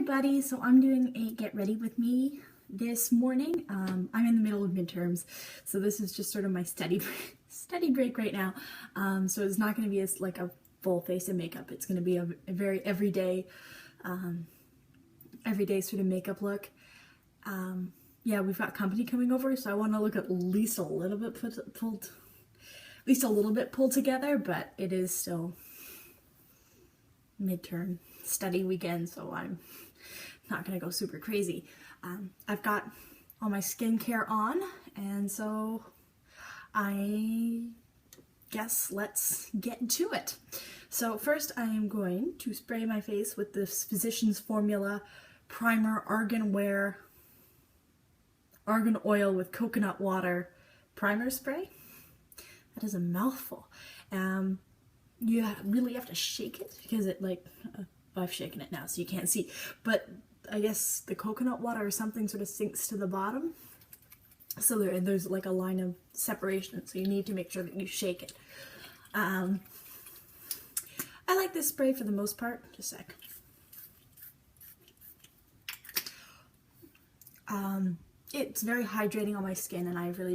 everybody, so I'm doing a get ready with me this morning. I'm in the middle of midterms, so this is just sort of my study break right now. So it's not going to be like a full face of makeup. It's going to be a very everyday sort of makeup look. Yeah, we've got company coming over, so I want to look at least a little bit pulled together, but it is still midterm study weekend, so I'm not gonna go super crazy. I've got all my skincare on, and so I guess let's get to it. So first I am going to spray my face with this Physicians Formula Primer Argan Wear Argan Oil with Coconut Water Primer Spray. That is a mouthful. You really have to shake it because it I've shaken it now so you can't see, but I guess the coconut water or something sort of sinks to the bottom, so there's like a line of separation, so you need to make sure that you shake it. I like this spray for the most part. Just a sec. It's very hydrating on my skin, and I have really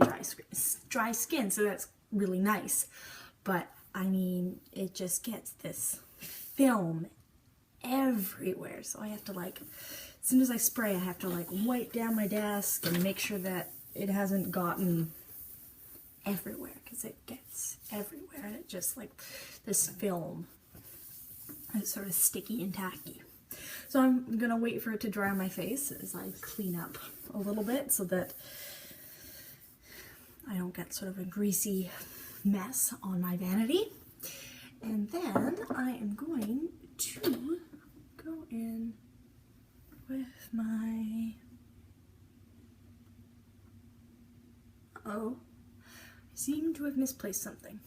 dry skin, so that's really nice, but I mean, it just gets this film everywhere, so I have to as soon as I spray, I have to wipe down my desk and make sure that it hasn't gotten everywhere, because it gets everywhere, and it just this film is sort of sticky and tacky. So I'm gonna wait for it to dry on my face as I clean up a little bit so that I don't get sort of a greasy mess on my vanity. And then I am going to go in with my, I seem to have misplaced something.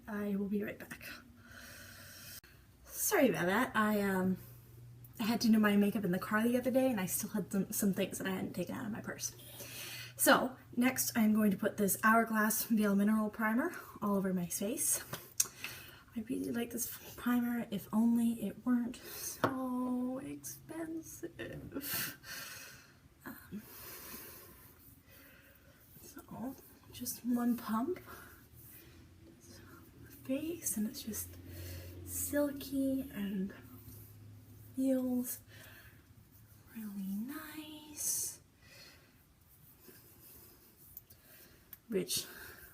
I will be right back. Sorry about that. I had to do my makeup in the car the other day, and I still had some things that I hadn't taken out of my purse. So next I'm going to put this Hourglass Veil Mineral Primer all over my face. I really like this primer, if only it weren't so expensive. So just one pump, face, and it's just silky and feels really nice. Which,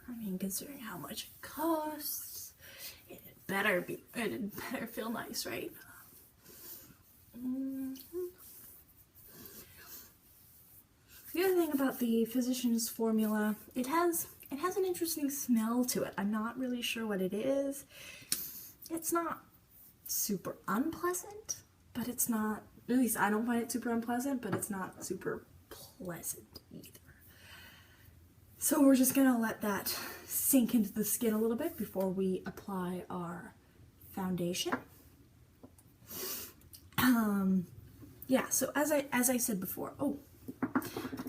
I mean, considering how much it costs, it better feel nice, right? The other thing about the Physicians Formula, it has an interesting smell to it. I'm not really sure what it is. It's not super unpleasant, but it's not, at least I don't find it super unpleasant, but it's not super pleasant either. So we're just gonna let that sink into the skin a little bit before we apply our foundation. Yeah, so as I said before,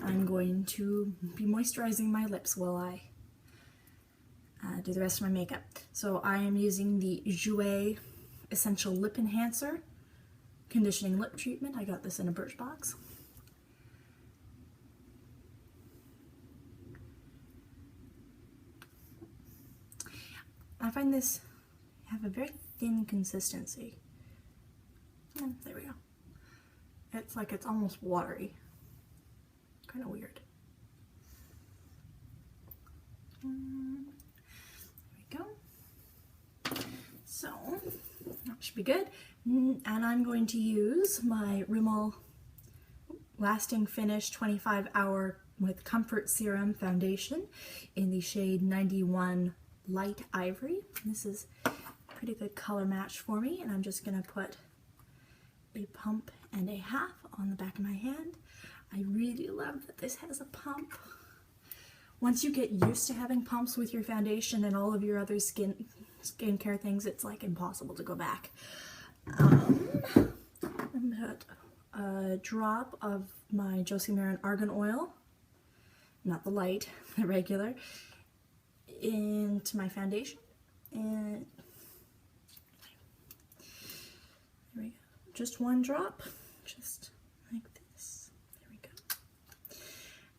I'm going to be moisturizing my lips while I do the rest of my makeup. So I am using the Jouer Essential Lip Enhancer Conditioning Lip Treatment. I got this in a Birchbox. I find this have a very thin consistency. There we go. It's it's almost watery. Kind of weird. There we go. So that should be good. And I'm going to use my Rimmel Lasting Finish 25-Hour with Comfort Serum Foundation in the shade 91 Light Ivory. This is a pretty good color match for me, and I'm just going to put a pump and a half on the back of my hand. I really love that this has a pump. Once you get used to having pumps with your foundation and all of your other skincare things, it's impossible to go back. I'm going to put a drop of my Josie Maran Argan Oil, not the light, the regular, into my foundation, and there we just one drop, just like this. There we go.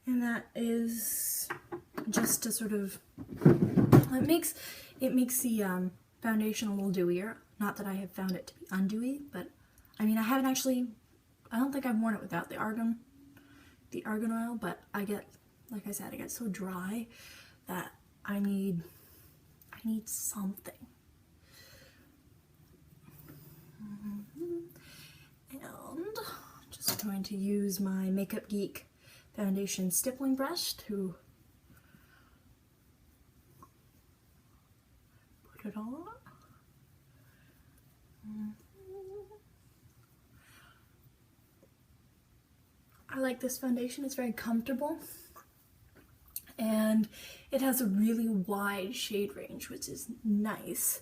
And that is just to sort of, it makes the foundation a little dewier. Not that I have found it to be undewy, but I mean, I don't think I've worn it without the argan oil, but I get, like I said, I get so dry that I need something. And I'm just going to use my Makeup Geek foundation stippling brush to put it on. I like this foundation. It's very comfortable and it has a really wide shade range, which is nice,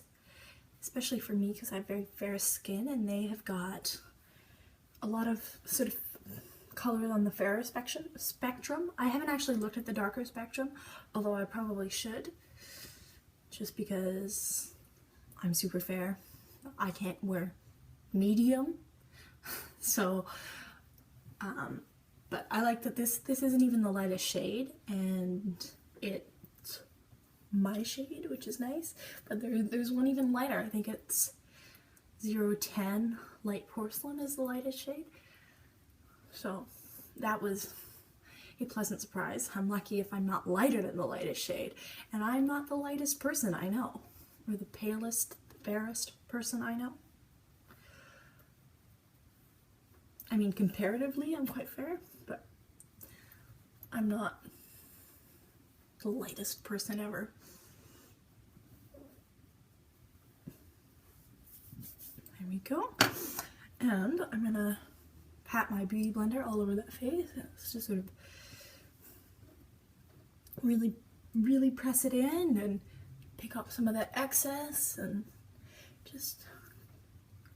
especially for me because I have very fair skin, and they have got a lot of sort of color on the fairer spectrum. I haven't actually looked at the darker spectrum, although I probably should, just because I'm super fair. I can't wear medium, so but I like that this isn't even the lightest shade, and it's my shade, which is nice. But there's one even lighter. I think it's 010 Light Porcelain is the lightest shade. So that was a pleasant surprise. I'm lucky if I'm not lighter than the lightest shade, and I'm not the lightest person I know, or the palest, fairest person I know. I mean, comparatively, I'm quite fair, but I'm not the lightest person ever. There we go. And I'm gonna pat my beauty blender all over that face. It's just sort of really, really press it in and pick up some of that excess and just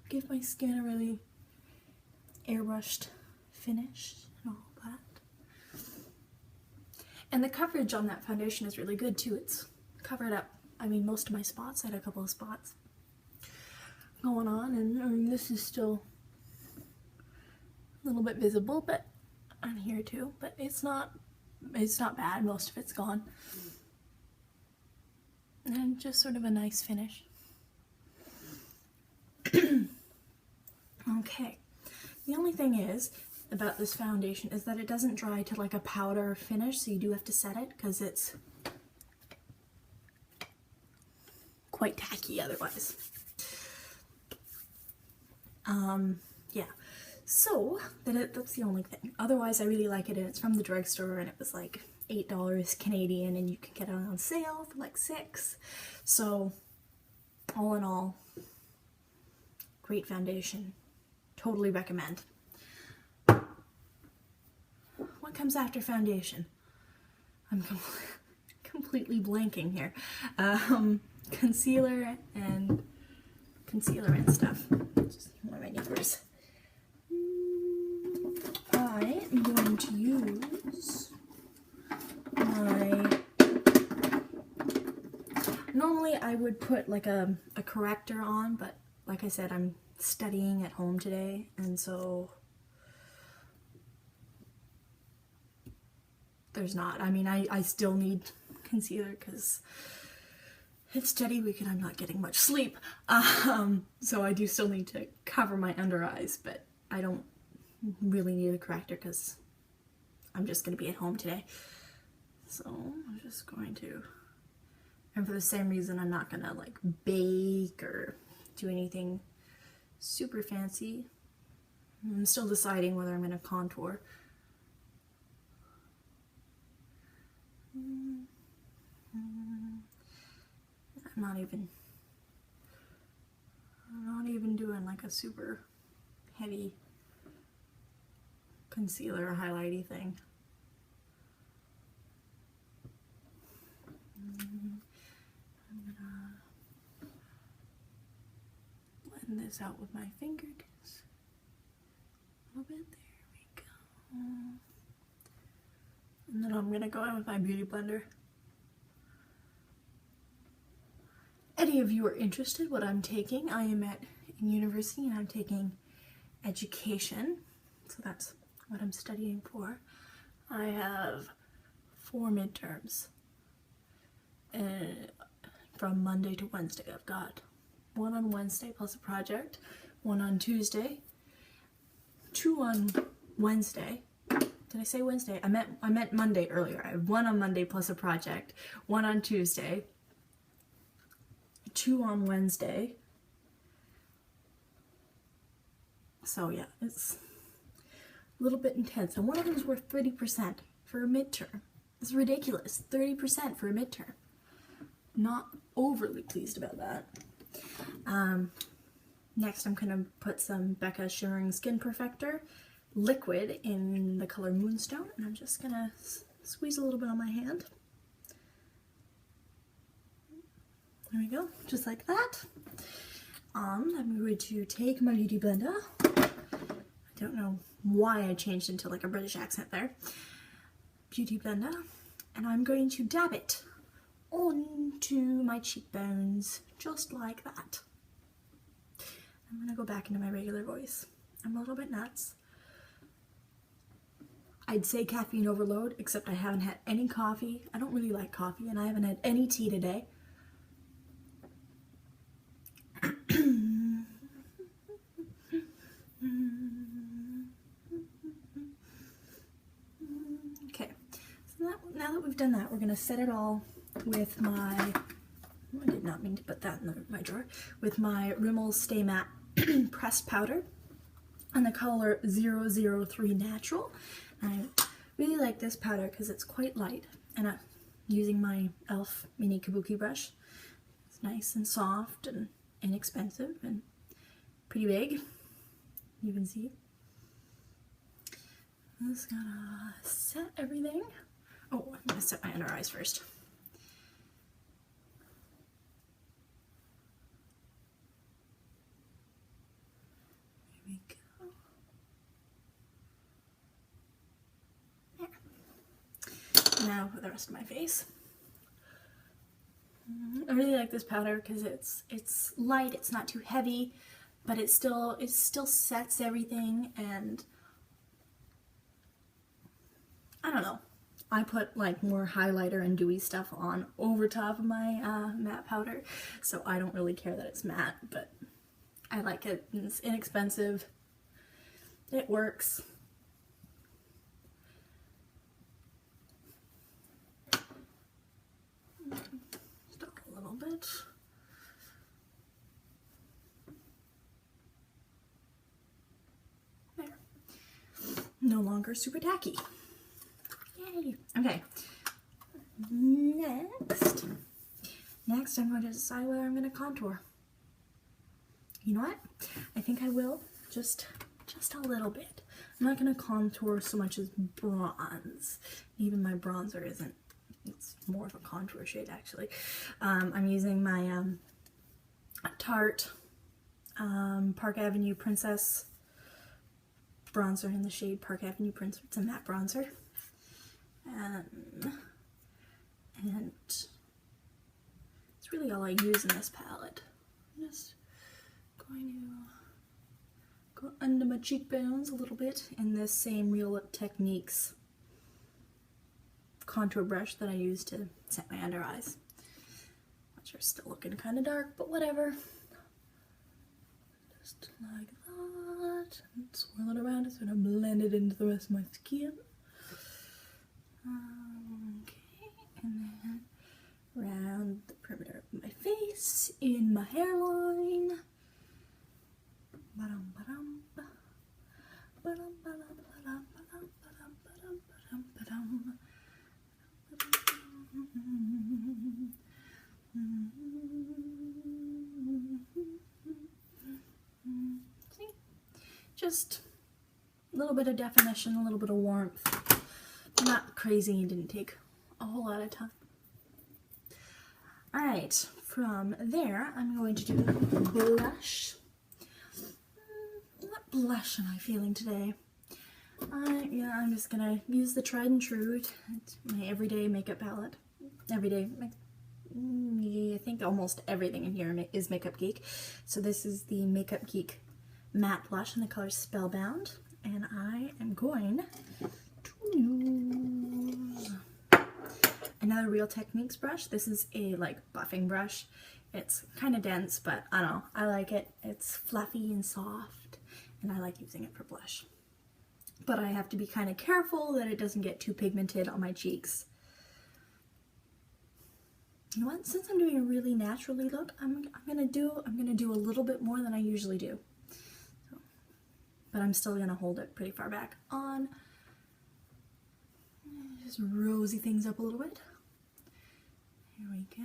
give my skin a really airbrushed finish and all that. And the coverage on that foundation is really good too. It's covered up, I mean, most of my spots. I had a couple of spots going on, and I mean, this is still a little bit visible, but on here too, but it's not bad. Most of it's gone. And just sort of a nice finish. Okay. The only thing is about this foundation is that it doesn't dry to like a powder finish, so you do have to set it because it's quite tacky otherwise. Yeah, so that's the only thing. Otherwise, I really like it, and it's from the drugstore, and it was like $8 Canadian, and you can get it on sale for like $6. So, all in all, great foundation. Totally recommend. What comes after foundation? I'm completely blanking here. Concealer and stuff. Just one of my neighbors. I am going to use my... Normally I would put like a corrector on, but like I said, I'm studying at home today, and so there's not. I mean, I still need concealer because it's study week and I'm not getting much sleep. So I do still need to cover my under eyes, but I don't really need a corrector because I'm just going to be at home today. So I'm just going to, and for the same reason, I'm not going to like bake or do anything super fancy. I'm still deciding whether I'm going to contour. I'm not even doing like a super heavy concealer or highlighty thing. I'm gonna blend this out with my fingertips a little bit. There we go. And then I'm gonna go in with my beauty blender. Any of you are interested what I'm taking, I am in university and I'm taking education, so that's what I'm studying for. I have 4 midterms from Monday to Wednesday. I've got 1 on Wednesday plus a project, 1 on Tuesday, 2 on Wednesday. Did I say Wednesday? I meant Monday earlier. I have 1 on Monday plus a project, 1 on Tuesday, 2 on Wednesday. So yeah, it's a little bit intense. And one of them is worth 30% for a midterm. It's ridiculous. 30% for a midterm. Not overly pleased about that. Next I'm going to put some Becca Shimmering Skin Perfector liquid in the color Moonstone, and I'm just going to squeeze a little bit on my hand. There we go, just like that. I'm going to take my beauty blender. I don't know why I changed into like a British accent there. Beauty blender, and I'm going to dab it onto my cheekbones, just like that. I'm going to go back into my regular voice. I'm a little bit nuts. I'd say caffeine overload, except I haven't had any coffee. I don't really like coffee, and I haven't had any tea today. Okay, so now that we've done that, we're going to set it all with my, I did not mean to put that in my drawer, with my Rimmel Stay Matte pressed powder and the color 003 Natural. And I really like this powder because it's quite light, and I'm using my e.l.f. mini kabuki brush. It's nice and soft and inexpensive and pretty big. You can see. I'm just gonna set everything. Oh, I'm gonna set my under eyes first. There we go. There. Now for the rest of my face. I really like this powder because it's light, it's not too heavy, but it still sets everything, and I don't know. I put like more highlighter and dewy stuff on over top of my matte powder, so I don't really care that it's matte, but I like it. It's inexpensive. It works. Bit. There. No longer super tacky. Yay. Okay. Next I'm going to decide whether I'm going to contour. You know what? I think I will. Just a little bit. I'm not going to contour so much as bronze. Even my bronzer isn't. It's more of a contour shade, actually. I'm using my Tarte Park Avenue Princess bronzer in the shade Park Avenue Princess. It's a matte bronzer. And it's really all I use in this palette. I'm just going to go under my cheekbones a little bit in this same Real Techniques contour brush that I use to set my under eyes, which are still looking kind of dark, but whatever. Just like that, and swirl it around to sort of blend it into the rest of my skin. Okay, and then around the perimeter of my face, in my hairline. Ba-dum, ba-dum, ba. Ba-dum, ba-dum, ba-dum, ba-dum, ba-dum, ba-dum, ba-dum, ba-dum. See? Just a little bit of definition, a little bit of warmth. Not crazy, it didn't take a whole lot of time. Alright, from there I'm going to do blush. What blush am I feeling today? Yeah, I'm just gonna use the tried and true. It's my everyday makeup palette. Everyday, I think almost everything in here is Makeup Geek. So this is the Makeup Geek matte blush in the color Spellbound, and I am going to use another Real Techniques brush. This is a like buffing brush. It's kind of dense, but I don't know, I like it. It's fluffy and soft, and I like using it for blush. But I have to be kind of careful that it doesn't get too pigmented on my cheeks. You know what? Since I'm doing a really naturally look, I'm gonna do a little bit more than I usually do. So, but I'm still gonna hold it pretty far back on. Just rosy things up a little bit. Here we go.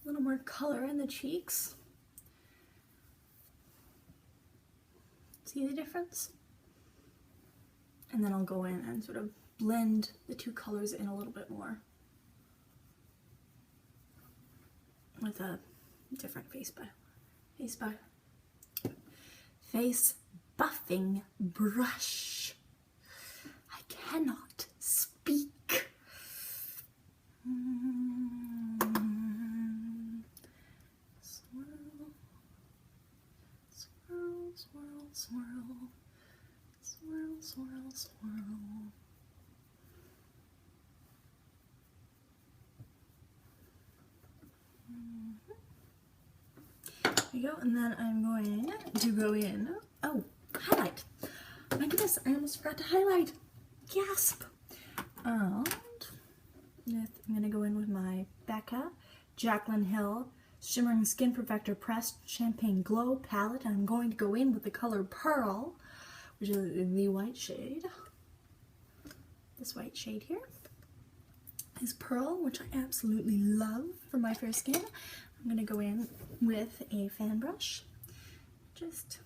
A little more color in the cheeks. See the difference? And then I'll go in and sort of blend the two colors in a little bit more with a different face buffing brush. I cannot speak. Swirl, swirl, swirl, swirl, swirl, swirl, swirl. There you go, and then I'm going to go in. Oh, highlight. My goodness, I almost forgot to highlight. Gasp! And I'm going to go in with my Becca Jaclyn Hill Shimmering Skin Perfector Pressed Champagne Glow palette. And I'm going to go in with the color Pearl, which is the white shade. This white shade here is Pearl, which I absolutely love for my fair skin. I'm going to go in with a fan brush, just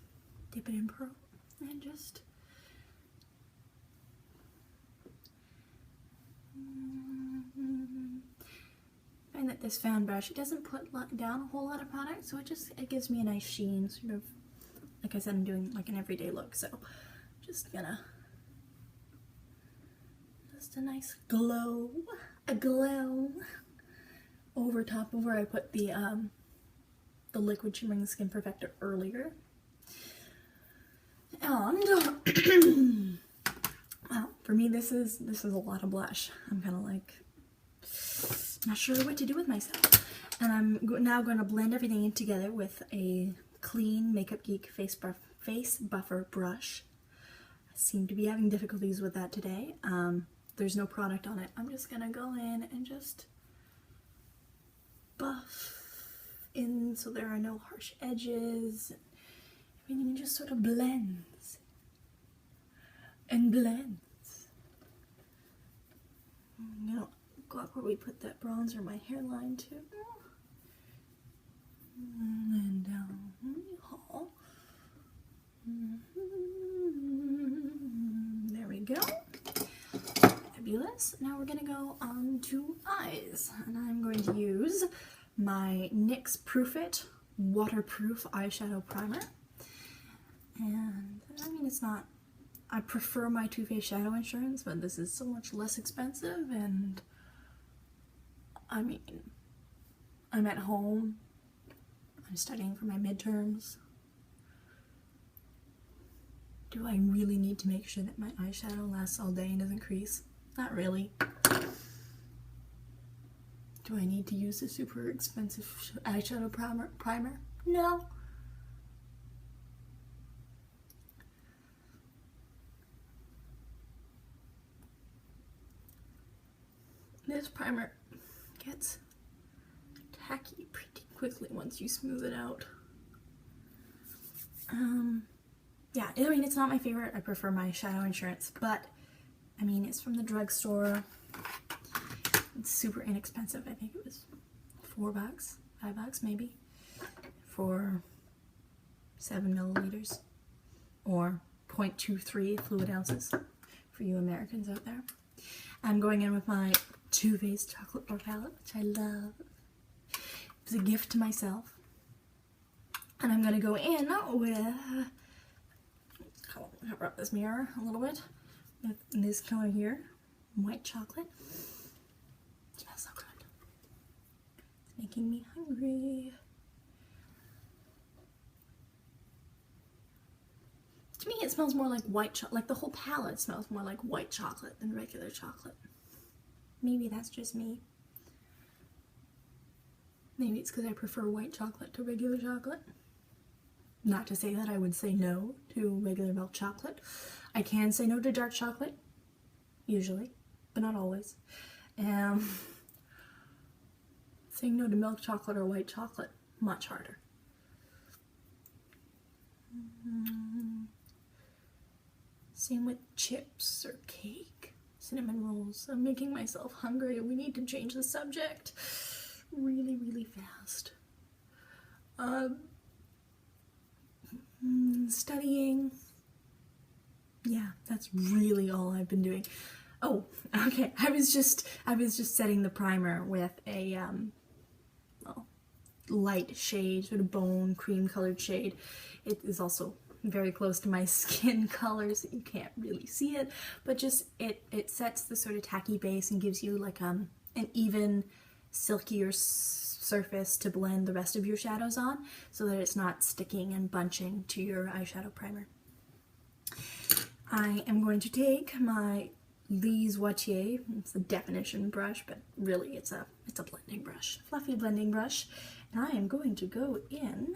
dip it in Pearl, and just find that this fan brush, it doesn't put down a whole lot of product, so it gives me a nice sheen, sort of, like I said, I'm doing like an everyday look, so just a nice glow, a glow over top of where I put the liquid Shimmering Skin Perfector earlier. And well, for me this is a lot of blush. I'm kind of like not sure what to do with myself. And I'm now going to blend everything in together with a clean Makeup Geek face buffer brush. I seem to be having difficulties with that today. There's no product on it. I'm just gonna go in and just buff in so there are no harsh edges. Everything just sort of blends and blends. I'm gonna go up where we put that bronzer, my hairline too. And then down the hall. There we go. Fabulous. Now we're gonna go on to eyes, and I'm going to use my NYX Proof It waterproof eyeshadow primer. And I mean, it's not, I prefer my Too Faced Shadow Insurance, but this is so much less expensive, and I mean, I'm at home, I'm studying for my midterms. Do I really need to make sure that my eyeshadow lasts all day and doesn't crease? Not really. Do I need to use a super expensive eyeshadow primer? No. This primer gets tacky pretty quickly once you smooth it out. Yeah, I mean, it's not my favorite. I prefer my Shadow Insurance, but I mean, it's from the drugstore. It's super inexpensive. I think it was $4, $5 maybe, for 7 milliliters, or 0.23 fluid ounces for you Americans out there. I'm going in with my Too Faced Chocolate Bar palette, which I love. It was a gift to myself. And I'm going to go in with, cover up this mirror a little bit, with this color here, white chocolate. It smells so good. It's making me hungry. it smells more like white chocolate. Like the whole palette smells more like white chocolate than regular chocolate. Maybe that's just me. Maybe it's because I prefer white chocolate to regular chocolate. Not to say that I would say no to regular milk chocolate. I can say no to dark chocolate, usually, but not always. Saying no to milk chocolate or white chocolate, much harder. Same with chips or cake, cinnamon rolls. I'm making myself hungry. We need to change the subject really, really fast. Studying. Yeah, that's really all I've been doing. Oh, okay. I was just setting the primer with a light shade, sort of bone cream colored shade. It is also very close to my skin color, so you can't really see it, but just it sets the sort of tacky base and gives you like an even silkier surface to blend the rest of your shadows on, so that it's not sticking and bunching to your eyeshadow primer. I am going to take my Lise Wattier, it's a definition brush, but really it's a blending brush, fluffy blending brush, and I am going to go in.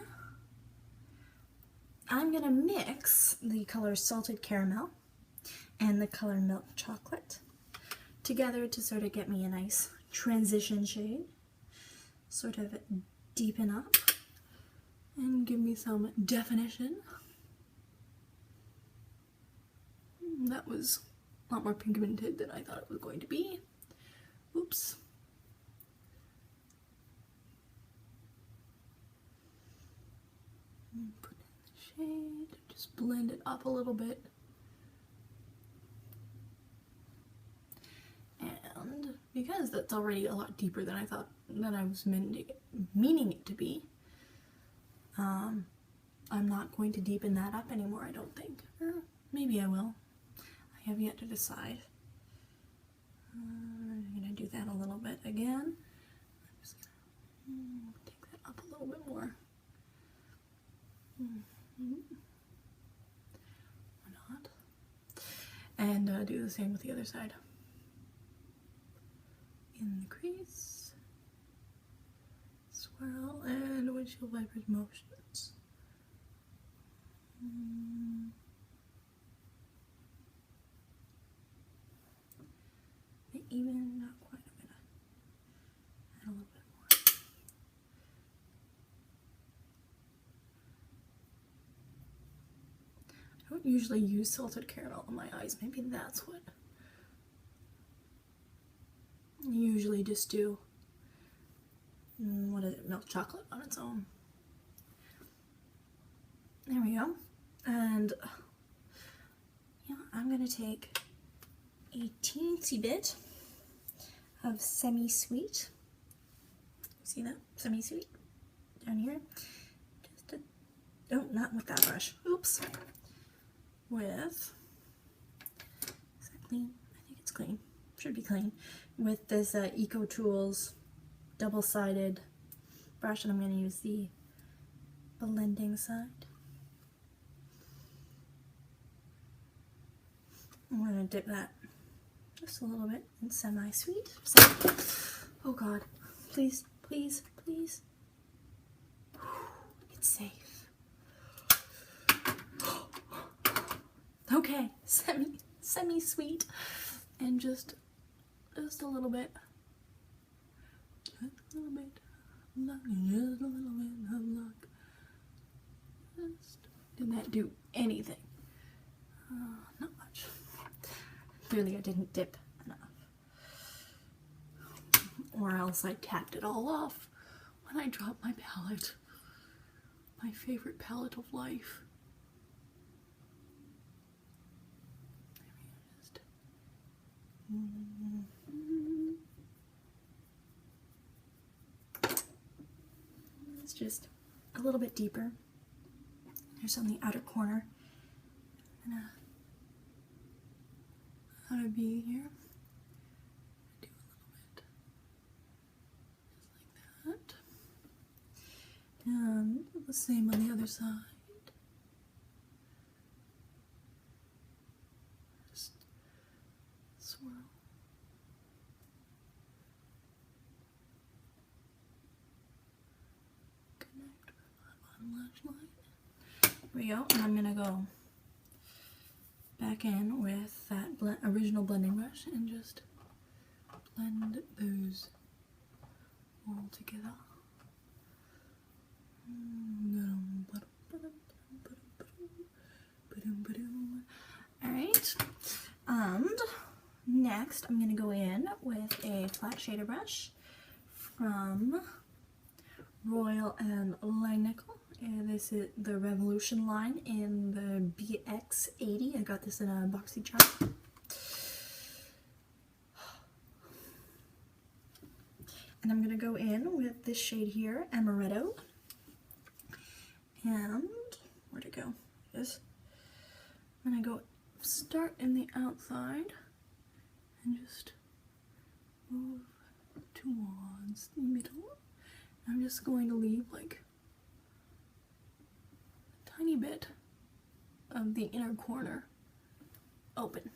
I'm going to mix the color Salted Caramel and the color Milk Chocolate together to sort of get me a nice transition shade, sort of deepen up and give me some definition. That was a lot more pigmented than I thought it was going to be. Oops. Put in the shade, just blend it up a little bit. And because that's already a lot deeper than I thought, than I was meaning it to be, I'm not going to deepen that up anymore, I don't think. Or maybe I will. I have yet to decide. I'm going to do that a little bit again. I'm just going to take that up a little bit more. Or not. And do the same with the other side. In the crease, swirl, and windshield wipers motions. Even, not quite, I'm gonna add a little bit more. I don't usually use salted caramel on my eyes, maybe that's what. I usually just do, what is it, milk chocolate on its own. There we go. And yeah, I'm gonna take a teensy bit of semi-sweet. See that? Semi-sweet down here. Just a, oh, not with that brush. Oops. With, is that clean? I think it's clean. Should be clean. With this Eco Tools double-sided brush, and I'm going to use the blending side. I'm going to dip that just a little bit in semi-sweet. Oh God, please, please, please. It's safe. Okay, semi-sweet, and just a little bit. Just a little bit of luck, just a little bit of luck. Just did that do anything? Not much. Clearly I didn't dip enough. Or else I tapped it all off when I dropped my palette. My favorite palette of life. There we go, just it's just a little bit deeper. There's on the outer corner. How to be here. Do a little bit just like that. And the same on the other side. bottom lash line. Here we go, and I'm gonna go back in with that original blending brush and just blend those all together. Alright, and next I'm going to go in with a flat shader brush from Royal and Langnickel. And this is the Revolution line in the BX80. I got this in a boxy chart. And I'm going to go in with this shade here, Amaretto. And where'd it go? Yes. I'm going to go start in the outside and just move towards the middle. I'm just going to leave like a tiny bit of the inner corner open.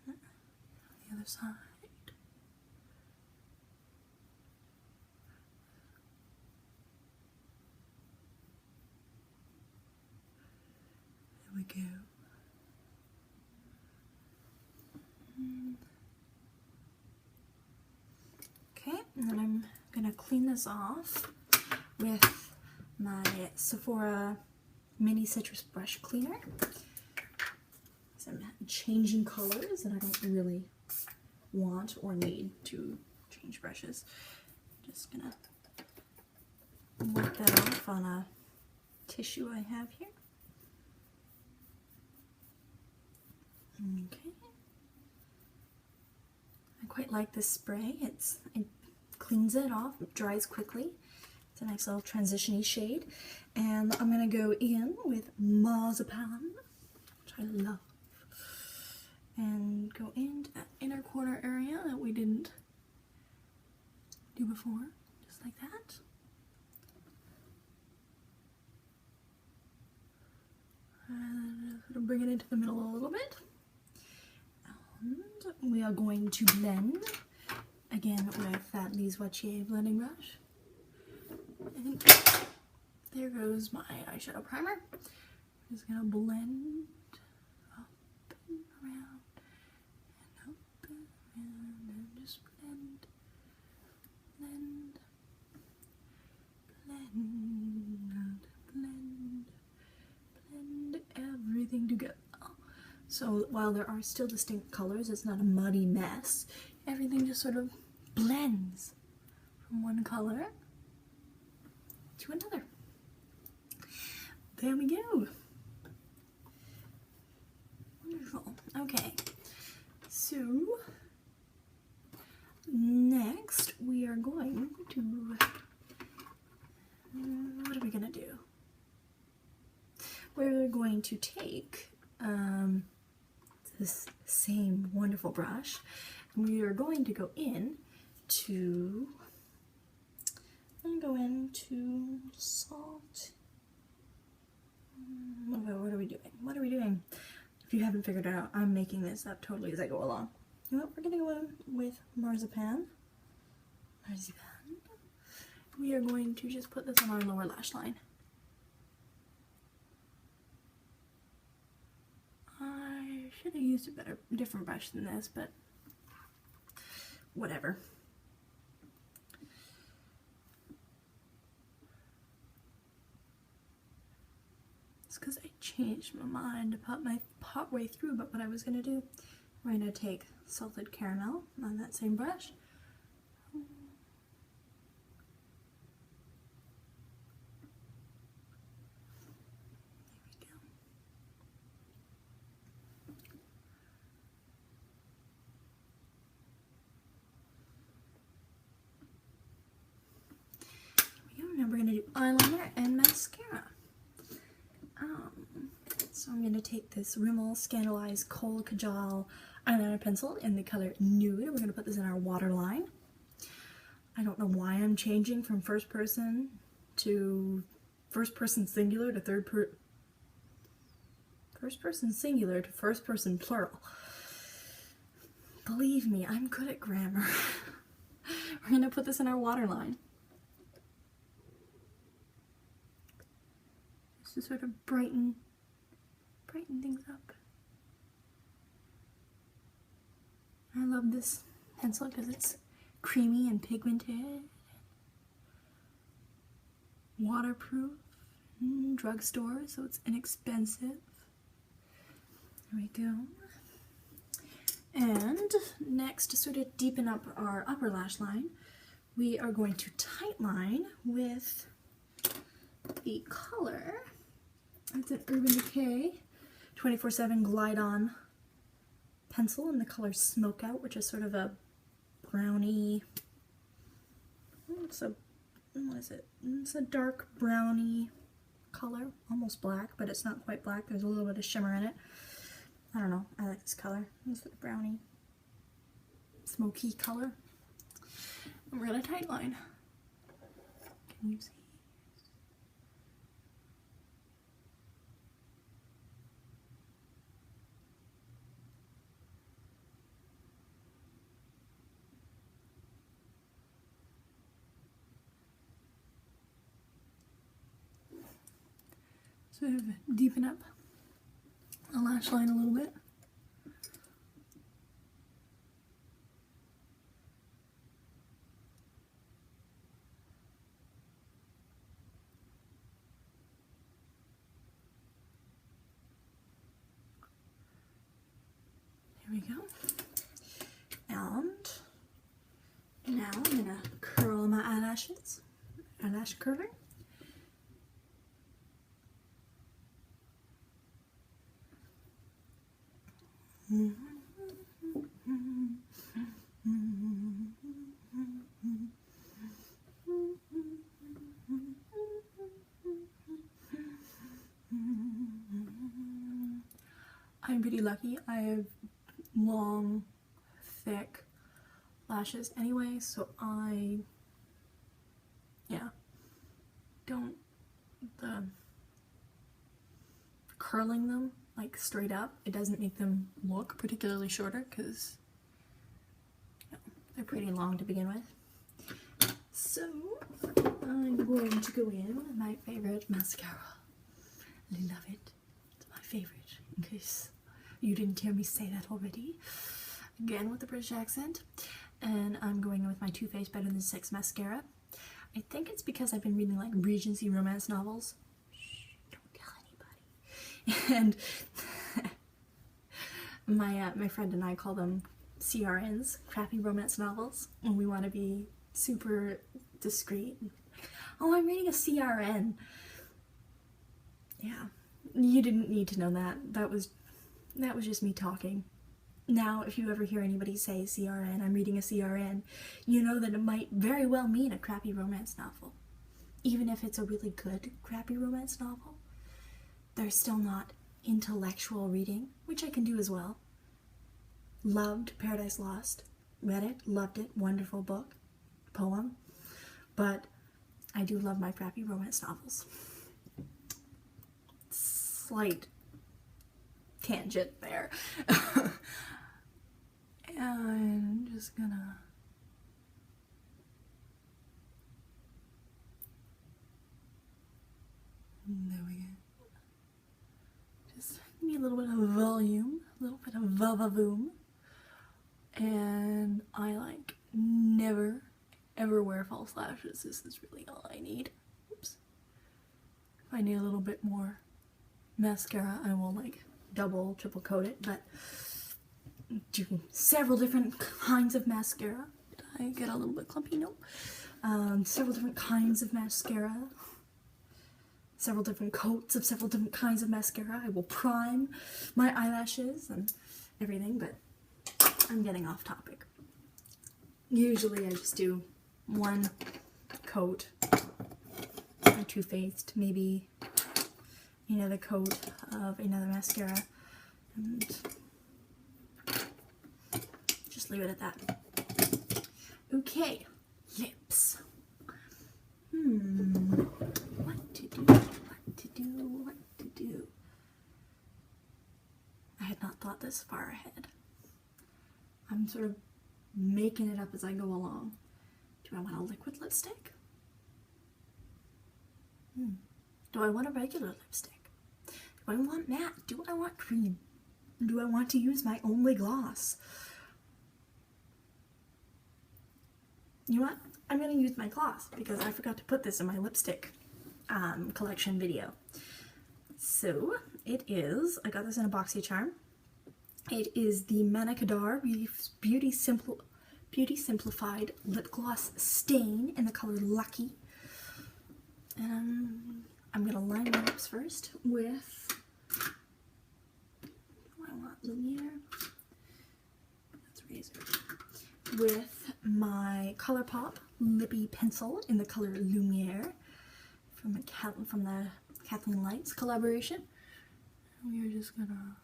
On the other side. There we go. Okay, and then I'm gonna clean this off with my Sephora Mini Citrus Brush Cleaner. So I'm changing colors and I don't really want or need to change brushes. I'm just gonna wipe that off on a tissue I have here. Okay. I quite like this spray. It cleans it off, it dries quickly. It's a nice little transition-y shade. And I'm going to go in with Marzipan, which I love. And go into that inner corner area that we didn't do before. Just like that. And sort of bring it into the middle a little bit. And we are going to blend again with that Lise Watier blending brush. And there goes my eyeshadow primer. I'm just gonna blend up and around and up and around and just blend, blend, blend, blend, blend everything together. So while there are still distinct colors, it's not a muddy mess. Everything just sort of blends from one color to another. There we go. Wonderful. Okay. So next we are going to, what are we gonna do? We're going to take this same wonderful brush, and we are going to go in to, salt. What are we doing? What are we doing? If you haven't figured it out, I'm making this up totally as I go along. You know what? We're gonna go in with Marzipan. We are going to just put this on our lower lash line. I should have used a different brush than this, but whatever. It's because I changed my mind part way through, but what I was going to do, we're going to take salted caramel on that same brush. And we're going to do eyeliner and mascara. So I'm going to take this Rimmel Scandal Eyes Kohl Kajal eyeliner pencil in the color Nude. We're going to put this in our waterline. I don't know why I'm changing from first person singular to first person singular to first person plural. Believe me, I'm good at grammar. We're going to put this in our waterline. to sort of brighten things up. I love this pencil because it's creamy and pigmented, waterproof, drugstore, so it's inexpensive. There we go. And next, to sort of deepen up our upper lash line, we are going to tightline with the color. It's an Urban Decay 24/7 Glide On pencil in the color Smokeout, which is sort of a brownie. What is it? It's a dark brownie color, almost black, but it's not quite black. There's a little bit of shimmer in it. I don't know. I like this color. It's the brownie, smoky color. And we're gonna tightline. Can you see? Sort of deepen up the lash line a little bit. There we go. And now I'm gonna curl my eyelashes. Eyelash curler. I'm pretty lucky. I have long, thick lashes anyway, so curling them like straight up, it doesn't make them look particularly shorter because they're pretty long to begin with. So I'm going to go in with my favorite mascara. I love it. It's my favorite, in case you didn't hear me say that already. Again with the British accent. And I'm going in with my Too Faced Better Than Sex mascara. I think it's because I've been reading like Regency romance novels. Shh, don't tell anybody. And my friend and I call them CRNs, crappy romance novels, and we want to be super discreet. Oh, I'm reading a CRN. Yeah, you didn't need to know that. That was just me talking. Now, if you ever hear anybody say CRN, I'm reading a CRN, you know that it might very well mean a crappy romance novel. Even if it's a really good crappy romance novel, they're still not intellectual reading, which I can do as well. Loved Paradise Lost. Read it, loved it, wonderful book, poem. But I do love my crappy romance novels. Slight tangent there. And I'm just gonna there we go. Just give me a little bit of volume, a little bit of va-va-voom. And I like never ever wear false lashes. This is really all I need. Oops. If I need a little bit more mascara, I will like double, triple coat it, but do several different kinds of mascara. Did I get a little bit clumpy? No. Several different kinds of mascara. Several different coats of several different kinds of mascara. I will prime my eyelashes and everything, but I'm getting off topic. Usually I just do one coat of Too Faced, maybe another coat of another mascara, and just leave it at that. Okay, lips. What to do. I had not thought this far ahead. I'm sort of making it up as I go along. Do I want a liquid lipstick? Do I want a regular lipstick? Do I want matte? Do I want cream? Do I want to use my only gloss? You know what? I'm going to use my gloss because I forgot to put this in my lipstick collection video. So it is, I got this in a BoxyCharm. It is the Manna Kadar Beauty Simplified Lip Gloss Stain in the color Lucky. And I'm going to line my lips first with, I want Lumiere. That's razor. With my Colourpop Lippie pencil in the color Lumiere from the Kathleen Lights collaboration. We are just gonna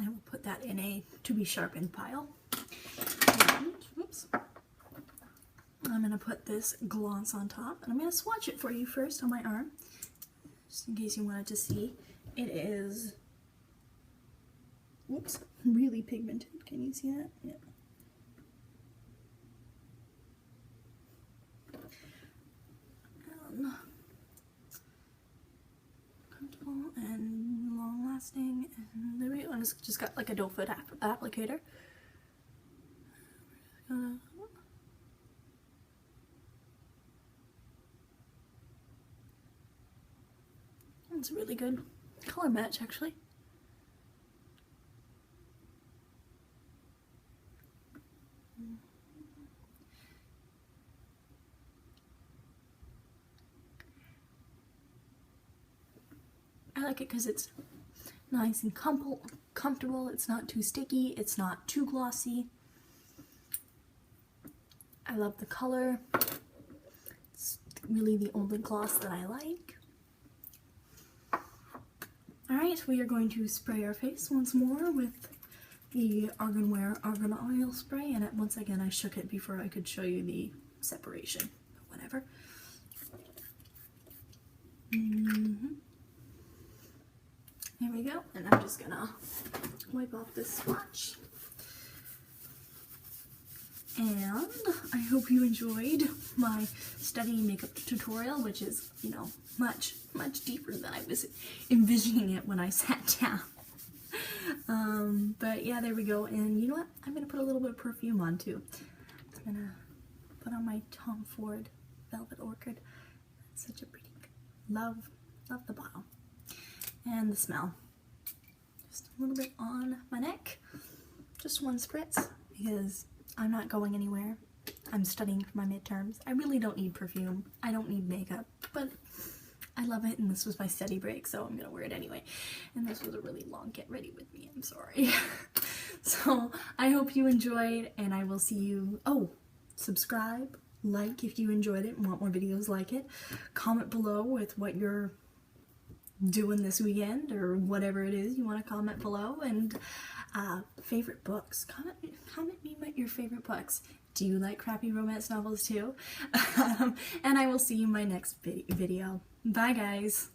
I will put that in a to be sharpened pile. And, whoops, I'm going to put this gloss on top, and I'm going to swatch it for you first on my arm, just in case you wanted to see. It is, whoops, really pigmented. Can you see that? Yeah. Comfortable and long lasting, and there we go. It's just got like a doe foot applicator. It's a really good color match, actually. I like it because it's nice and comfortable. It's not too sticky. It's not too glossy. I love the color. It's really the only gloss that I like. Alright, we are going to spray our face once more with the Argan Wear Argan Oil Spray. And once again, I shook it before I could show you the separation. But whatever. There we go, and I'm just gonna wipe off this swatch. And I hope you enjoyed my studying makeup tutorial, which is, you know, much deeper than I was envisioning it when I sat down. But yeah, there we go. And you know what? I'm gonna put a little bit of perfume on too. I'm gonna put on my Tom Ford Velvet Orchid. It's such a pretty, love the bottle. And the smell. Just a little bit on my neck. Just one spritz because I'm not going anywhere. I'm studying for my midterms. I really don't need perfume. I don't need makeup, but I love it, and this was my study break, so I'm gonna wear it anyway. And this was a really long get ready with me. I'm sorry. So I hope you enjoyed, and I will see you. Oh, subscribe, like if you enjoyed it and want more videos like it. Comment below with what you're doing this weekend or whatever it is you want to comment below, and favorite books. Comment me what your favorite books. Do you like crappy romance novels too? And I will see you in my next video. Bye guys.